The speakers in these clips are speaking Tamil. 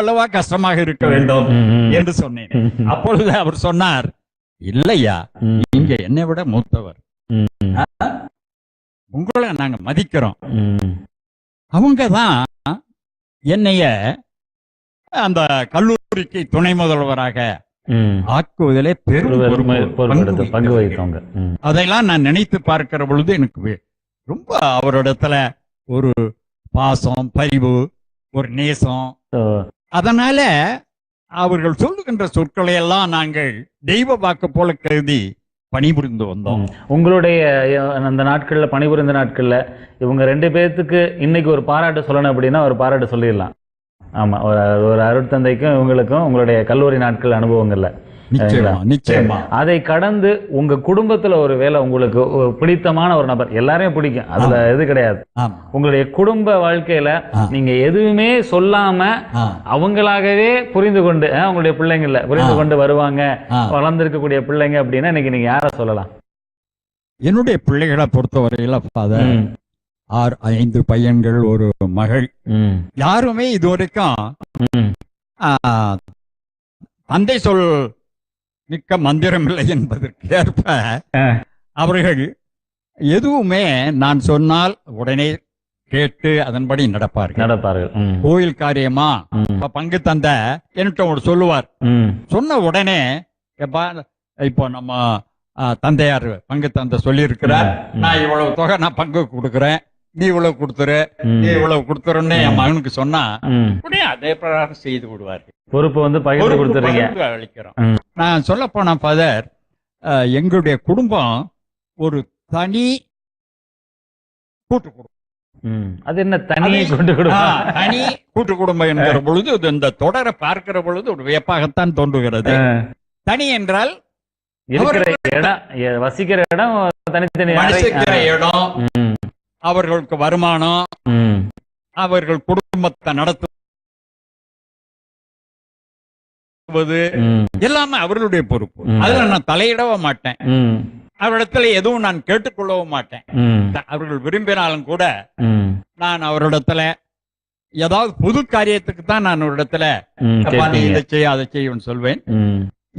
அல்லவா கஷ்டமாக இருக்க வேண்டும் என்று சொன்னேன். அப்பொழுது அவர் சொன்னார், இல்லையா, நீங்க என்னை விட மூத்தவர், உங்களை நாங்க மதிக்கிறோம். அவங்கதான் என்னைய அந்த கல்லூரிக்கு துணை முதல்வராக ஆக்குவதிலே பங்கு வகித்தவங்க. அதையெல்லாம் நான் நினைத்து பார்க்கிற பொழுது எனக்கு ரொம்ப அவரிடத்துல ஒரு பாசம், பரிவு, ஒரு நேசம். அதனால அவர்கள் சொல்லுகின்ற சொற்களை எல்லாம் நாங்கள் தெய்வ வாக்கு போல கருதி பணிபுரிந்து வந்தோம். உங்களுடைய அந்த நாட்கள்ல, பணிபுரிந்த நாட்கள்ல இவங்க 2 பேர்த்துக்கு இன்னைக்கு ஒரு பாராட்டு சொல்லணும் அப்படின்னா ஒரு பாராட்டு சொல்லிடலாம். ஆமா, ஒரு அருட்தந்தைக்கும் இவங்களுக்கும் உங்களுடைய கல்லூரி நாட்கள் அனுபவங்கள்ல நிச்சயமா அதை கடந்து உங்க குடும்பத்துல ஒரு வேலை உங்களுக்கு ஒரு பிடித்தமான ஒரு நபர், எல்லாரையும் பிடிக்கும், அதுல எது கிடையாது. உங்களுடைய குடும்ப வாழ்க்கையில நீங்க எதுவுமே சொல்லாம அவங்களாகவே புரிந்து கொண்டு உங்களுடைய பிள்ளைங்கள புரிந்து கொண்டு வருவாங்க, வளர்ந்திருக்கக்கூடிய பிள்ளைங்க அப்படின்னா இன்னைக்கு நீங்க யார சொல்லலாம்? என்னுடைய பிள்ளைகளை பொறுத்தவரையில 5 பையன்கள், ஒரு மகள். யாருமே இதுவரைக்கும் தந்தை சொல் மிக்க மந்திரம் இல்லை என்பதற்கு ஏற்ப அவர்கள் எதுவுமே நான் சொன்னால் உடனே கேட்டு அதன்படி நடப்பார்கள். கோயில் காரியமா பங்கு தந்த என்கிட்ட சொல்லுவார். சொன்ன உடனே இப்போ நம்ம தந்தையார் பங்கு தந்த சொல்லி இருக்கிறார், நான் இவ்வளவு தொகை நான் பங்கு கொடுக்குறேன், நீ இவ்வளவு கொடுத்துரு, நீ இவ்வளவு கொடுத்துருன்னு என் மகனுக்கு சொன்னா உடனே அதே பிரகாரம் செய்து விடுவாரு. பொறுப்பு பகிர்ந்து கொடுத்துறீங்க. அளிக்கிறோம். நான் சொல்ல போனா ஃபாதர், எங்களுடைய குடும்பம் ஒரு தனி கூட்டு குடும்பம். அது என்ன தனி கூட்டு குடும்பம்? தனி கூட்டு குடும்பம் என்கிற பொழுது இந்த தொடரை பார்க்கிற பொழுது ஒரு வியப்பாகத்தான் தோன்றுகிறது. தனி என்றால் இருக்கிற இடம், வசிக்கிற இடம் தனித்தனி, வசிக்கிற இடம், அவர்களுக்கு வருமானம், அவர்கள் குடும்பத்தை நடத்துவது எல்லாமே அவர்களுடைய பொறுப்பு. அதுல நான் தலையிடவே மாட்டேன், அவரிடத்துல எதுவும் நான் கேட்டுக்கொள்ளவும் மாட்டேன். அவர்கள் விரும்பினாலும் கூட நான் அவரிடத்துல ஏதாவது புது காரியத்துக்கு தான் நான் ஒரு இடத்துல இதை செய்ய அதை செய்யும் சொல்வேன்.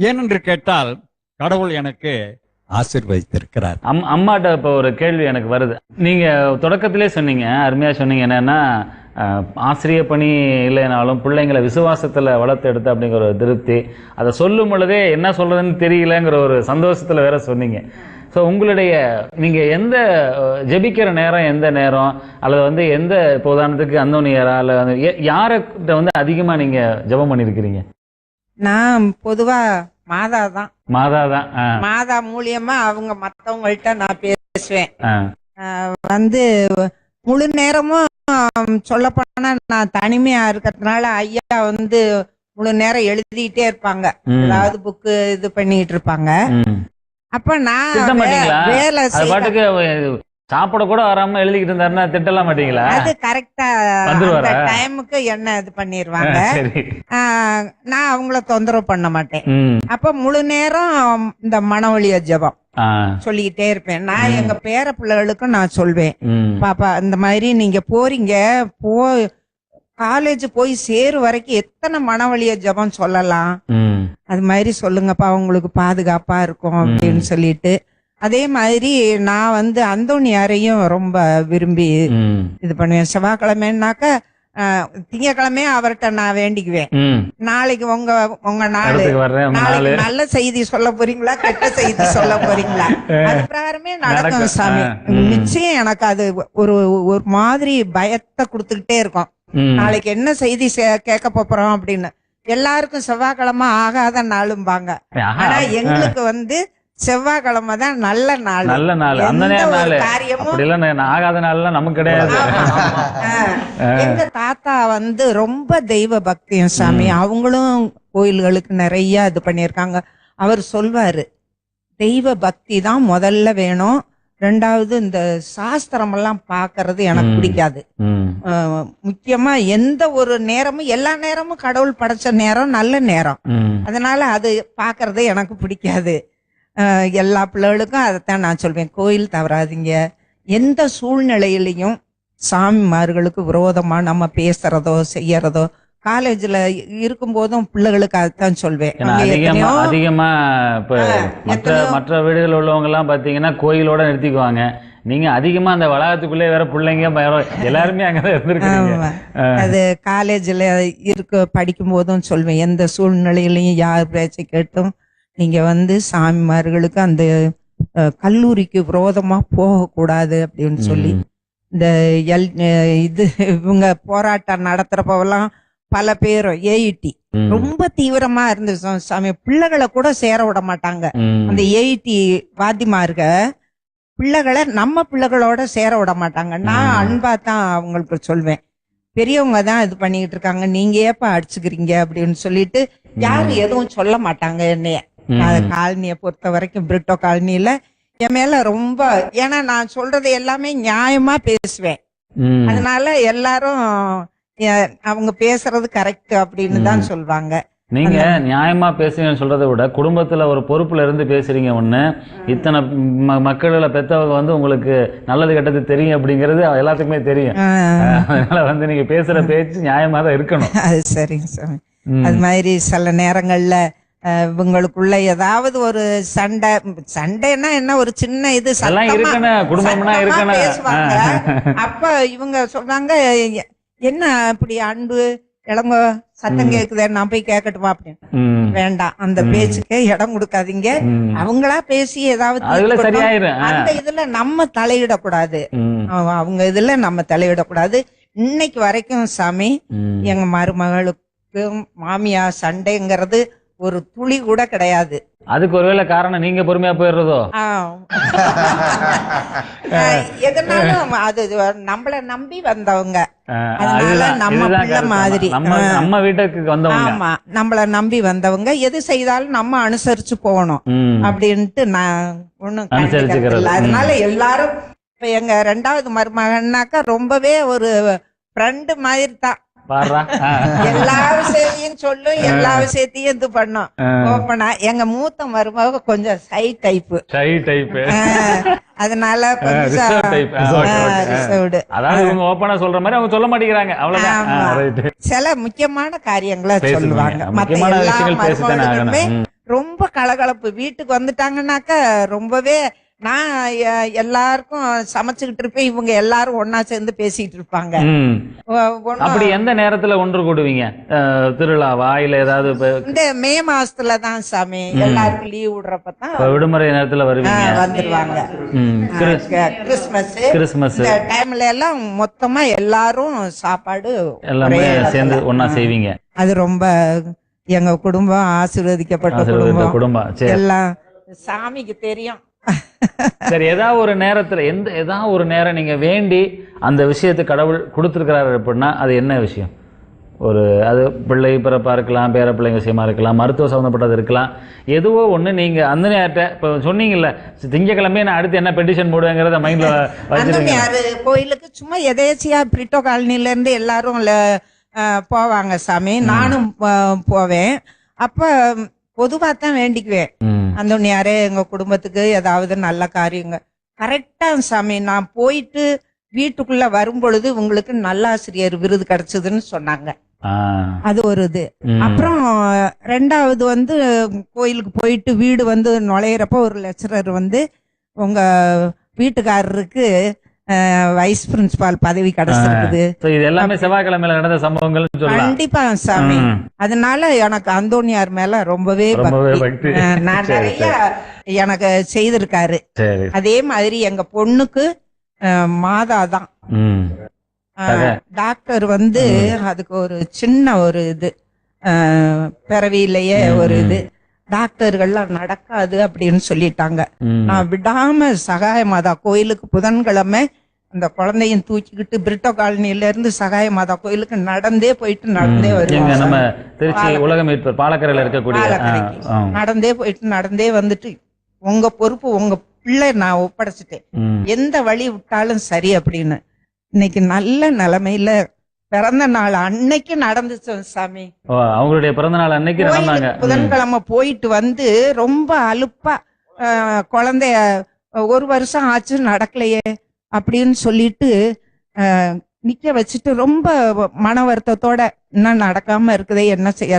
ஏனென்று கேட்டால் கடவுள் எனக்கு ஆசீர்வதித்திருக்கிறார். அம்மாட்ட இப்ப ஒரு கேள்வி எனக்கு வருது. நீங்க தொடக்கத்திலே சொன்னீங்க, அருமையா சொன்னீங்க, என்னன்னா ஆசிரிய பணி இல்லைனாலும் பிள்ளைங்களை விசுவாசத்துல வளர்த்து எடுத்து அப்படிங்கிற ஒரு திருப்தி, அதை சொல்லும் பொழுதே என்ன சொல்றதுன்னு தெரியலங்கிற ஒரு சந்தோஷத்துல வேற சொன்னீங்க. ஸோ உங்களுடைய நீங்க எந்த ஜெபிக்கிற நேரம், எந்த நேரம், அல்லது எந்த இப்போ உதாரணத்துக்கு அந்தோனியாரா அல்ல யார்கிட்ட அதிகமா நீங்க ஜெபம் பண்ணிருக்கிறீங்க? நான் பொதுவா மாதா மூலியமா அவங்க மத்தவங்கள்ட்ட நான் பேசுவேன். முழு நேரமும் சொல்ல போனா நான் தனிமையா இருக்கிறதுனால ஐயா முழு நேரம் எழுதிட்டே இருப்பாங்க, ஏதாவது புக்கு இது பண்ணிட்டு இருப்பாங்க. அப்ப நான் வேலை சாப்பிட கூட வராம எழுதிக்கிட்டு இருந்தாருன்னா திட்டலாம் மாட்டீங்களா? அது கரெக்டா டைமுக்கு என்ன இது பண்ணிருவாங்க. நான் அவங்கள தொந்தரவு பண்ண மாட்டேன். அப்ப முழு நேரம் இந்த மனவழிய ஜெபம் சொல்லிக்கிட்டே இருப்பேன். நான் எங்க பேர பிள்ளைகளுக்கும் நான் சொல்வேன், பாப்பா இந்த மாதிரி நீங்க போறீங்க, காலேஜ் போய் சேரு வரைக்கும் எத்தனை மனவழிய ஜெபம் சொல்லலாம், அது மாதிரி சொல்லுங்கப்பா, உங்களுக்கு பாதுகாப்பா இருக்கும் அப்படின்னு சொல்லிட்டு. அதே மாதிரி நான் அந்தோனியாரையும் ரொம்ப விரும்பி இது பண்ணுவேன். செவ்வாய்க்கிழமைனாக்க திங்கக்கிழமையே அவர்கிட்ட நான் வேண்டிக்குவேன், நாளைக்கு உங்க நாள், நாளைக்கு நல்ல செய்தி சொல்ல போறீங்களா, கெட்ட செய்தி சொல்ல போறீங்களா, அது பிரகாரமே நடக்கும் சாமி. நிச்சயம் எனக்கு அது ஒரு ஒரு மாதிரி பயத்தை கொடுத்துக்கிட்டே இருக்கும். நாளைக்கு என்ன செய்தி கேட்க போறோம் அப்படின்னு. எல்லாருக்கும் செவ்வாய்க்கிழமை ஆகாத நாளும்பாங்க, ஆனா எங்களுக்கு செவ்வாய்க்கிழமை தான் நல்ல நாள். நல்ல நாள், அந்த காரியமும் ஆகாத நாள் நமக்கு கிடையாது. எங்க தாத்தா ரொம்ப தெய்வ பக்தியும் சாமி, அவங்களும் கோயில்களுக்கு நிறைய இது பண்ணிருக்காங்க. அவர் சொல்வாரு, தெய்வ பக்தி தான் முதல்ல வேணும், ரெண்டாவது இந்த சாஸ்திரம் எல்லாம் பாக்குறது எனக்கு பிடிக்காது. முக்கியமா எந்த ஒரு நேரமும், எல்லா நேரமும் கடவுள் படைச்ச நேரம் நல்ல நேரம், அதனால அது பாக்குறது எனக்கு பிடிக்காது. எல்லா பிள்ளைகளுக்கும் அதைத்தான் நான் சொல்வேன், கோயில் தவறாதீங்க, எந்த சூழ்நிலையிலையும் சாமிமார்களுக்கு விரோதமா நம்ம பேசுறதோ செய்யறதோ காலேஜ்ல இருக்கும் போதும் பிள்ளைகளுக்கு அதுதான் சொல்வேன். ஏன்னா அங்க எத்தனையோ அதிகமா இப்ப மற்ற வீடுகள் உள்ளவங்க எல்லாம் பாத்தீங்கன்னா கோயிலோட நிறுத்திக்குவாங்க. நீங்க அதிகமா அந்த வளாகத்துக்குள்ளே வேற பிள்ளைங்க எல்லாருமே அங்கதான் இருந்திருக்கீங்க. அது காலேஜ்ல படிக்கும் போதும் சொல்வேன், எந்த சூழ்நிலையிலையும் யார் பேச்சை கேட்டும் நீங்க சாமிமார்களுக்கு அந்த கல்லூரிக்கு விரோதமா போகக்கூடாது அப்படின்னு சொல்லி இந்த இவங்க போராட்டம் நடத்துறப்பெல்லாம் பல பேரும் ஏஐடி ரொம்ப தீவிரமா இருந்துச்சு சாமி. பிள்ளைகளை கூட சேர விட மாட்டாங்க. அந்த ஏஐடி வாத்திமார்க பிள்ளைகளை நம்ம பிள்ளைகளோட சேர விட மாட்டாங்க. நான் அன்பா தான் அவங்களுக்கு சொல்வேன், பெரியவங்க தான் இது பண்ணிக்கிட்டு இருக்காங்க, நீங்க ஏப்பா அடிச்சுக்கிறீங்க அப்படின்னு சொல்லிட்டு யாரும் எதுவும் சொல்ல மாட்டாங்க என்னைய. காலனியை பொறுத்த வரைக்கும் பிரிட்டோ காலனியில என் மேல ரொம்ப, ஏன்னா நான் சொல்றது எல்லாமே நியாயமா பேசுவேன். அதனால எல்லாரும் அவங்க பேசுறது கரெக்ட் அப்படின்னு தான் சொல்லுவாங்க. நீங்க நியாயமா பேசுறீங்கன்னு சொல்றதை விட குடும்பத்துல ஒரு பொறுப்புல இருந்து பேசுறீங்க. ஒண்ணு, இத்தனை மக்கள்ல பெத்தவங்க உங்களுக்கு நல்லது கெட்டது தெரியும் அப்படிங்கிறது எல்லாத்துக்குமே தெரியும். அதனால நீங்க பேசுற பேச்சு நியாயமா தான் இருக்கணும். அது சரிங்க சாமி. அது மாதிரி சில நேரங்கள்ல இவங்களுக்குள்ள ஏதாவது ஒரு சண்டைன்னா என்ன, ஒரு சின்ன இது குடும்பம்னா இருக்கணும் பேசுவாங்க. அப்ப இவங்க சொல்றாங்க, என்ன அப்படி அன்பு இளங்கோ சத்தம் கேக்குதே, நான் போய் கேட்கட்டுமா அப்படின்னு. வேண்டாம், அந்த பேச்சுக்கே இடம் கொடுக்காதீங்க. அவங்களா பேசி ஏதாவது அந்த இதுல நம்ம தலையிடக்கூடாது, அவங்க இதுல நம்ம தலையிடக்கூடாது. இன்னைக்கு வரைக்கும் சாமி எங்க மருமகளுக்கும் மாமியா சண்டைங்கிறது ஒரு துளி கூட கிடையாது. அதுக்கு ஒருவேளை காரணம் நீங்க பொறுமையா போயிடுறதோ? எதனாலும் அது நம்மள நம்பி வந்தவங்க, அதனால நம்ம பிள்ளை மாதிரி, நம்ம வீட்டுக்கு வந்தவங்க. ஆமா, நம்மள நம்பி வந்தவங்க, எது செய்தாலும் நம்ம அனுசரிச்சு போகணும் அப்படின்ட்டு நான் ஒண்ணும் கண்டுக்கல. அதனால எல்லாரும் இப்ப எங்க ரெண்டாவது மருமகன்னாக்கா ரொம்பவே ஒரு ஃப்ரெண்டு மாதிரி தான். எல்லா விஷயத்தையும் சொல்லும், எல்லா விஷயத்தையும் இது பண்ணும் ஓப்பனா. எங்க மூத்த மருமக கொஞ்சம் சை டைப், அதனால சில முக்கியமான காரியங்களை சொல்லுவாங்க. மத்த எல்லா மருமகளுமே ரொம்ப கலகலப்பு. வீட்டுக்கு வந்துட்டாங்கன்னாக்கா ரொம்பவே, நான் எல்லாருக்கும் சமைச்சுக்கிட்டு இருப்பேன், இவங்க எல்லாரும் ஒன்னா சேர்ந்து பேசிட்டு இருப்பாங்க. அப்படி எந்த நேரத்துல ஒன்று கூடுவீங்க? திருவிழாவா இல்ல ஏதாவது? இந்த மே மாசத்துல தான் சாமி, எல்லாருக்கும் லீவ் விடுறப்பதான், விடுமுறை நேரத்துல வந்துருவாங்க. கிறிஸ்மஸ் டைம்ல எல்லாம் மொத்தமா எல்லாரும் சாப்பாடு எல்லாமே சேர்ந்து ஒன்னா செய்வீங்க. அது ரொம்ப எங்க குடும்பம் ஆசீர்வதிக்கப்பட்ட குடும்பம். எல்லாம் சாமிக்கு தெரியும். சரி, ஏதாவது ஒரு நேரம் நீங்க வேண்டி அந்த விஷயத்தை கடவுள் கொடுத்திருக்கிறாரு அப்படின்னா அது என்ன விஷயம்? அது பிள்ளை பிறப்பா இருக்கலாம், பேர பிள்ளைங்க விஷயமா இருக்கலாம், மருத்துவ சம்பந்தப்பட்டது இருக்கலாம். எதுவோ ஒண்ணு நீங்க அந்த நேரத்தை இப்ப சொன்னீங்கல்ல, திங்கக்கிழமை நான் அடுத்து என்ன பெட்டிஷன் போடுவேங்கிறத மைண்ட்ல வச்சிருக்கேன். கோயிலுக்கு சும்மா எதேச்சியா பிரிட்டோ காலனில இருந்து எல்லாரும் போவாங்க சாமி, நானும் போவேன். அப்ப பொதுவா தான் வேண்டிக்குவேன், அந்தோனியாரே எங்க குடும்பத்துக்கு ஏதாவது நல்ல காரியங்க. கரெக்டா சாமி நான் போயிட்டு வீட்டுக்குள்ள வரும் பொழுது உங்களுக்கு நல்லாசிரியர் விருது கிடைச்சதுன்னு சொன்னாங்க. அது ஒரு இது. அப்புறம் ரெண்டாவது கோயிலுக்கு போயிட்டு வீடு நுழையிறப்ப ஒரு லெக்சரர் உங்க வீட்டுக்காரருக்கு வைஸ் பிரின்சிபால் பதவி கிடைச்சிருக்குது. இது எல்லாமே செவ்வாய்க்கிழமையில நடந்த சம்பவங்கள். கண்டிப்பா சாமி. அதனால எனக்கு அந்தோனியார் மேல ரொம்பவே பக்தி. நான் நிறைய எனக்கு செய்திருக்காரு. அதே மாதிரி எங்க பொண்ணுக்கு மாதா தான் டாக்டர். அதுக்கு ஒரு சின்ன ஒரு இது பிறவியிலேயே ஒரு இது டாக்டர்கள்லாம் நடக்காது அப்படின்னு சொல்லிட்டாங்க. நான் விடாம சகாய மாதா கோயிலுக்கு புதன்கிழமை அந்த குழந்தையும் தூக்கிக்கிட்டு பிரிட்டோ காலனில இருந்து சகாய மாதா கோயிலுக்கு நடந்தே போயிட்டு நடந்தே வருவாங்க. நம்ம திருச்சி உலகம் பாலக்கரையில இருக்கக்கூடிய நடந்தே போயிட்டு நடந்தே வந்துட்டு, உங்க பொறுப்பு உங்க பிள்ளை நான் ஒப்படைச்சிட்டேன், எந்த வழி விட்டாலும் சரி அப்படின்னு. இன்னைக்கு நல்ல நிலைமையில பிறந்த நாள் அன்னைக்கு நடந்துச்சு சாமி. அவங்களுடைய பிறந்த நாள் அன்னைக்கு நடந்தாங்க. புதன்கிழமை போயிட்டு ரொம்ப அலுப்பா குழந்தைய 1 வருஷம் ஆச்சு நடக்கலையே அப்படின்னு சொல்லிட்டு நிக்க வச்சுட்டு ரொம்ப மன வருத்தத்தோட இன்னும் நடக்காம இருக்குதே, என்ன செய்ய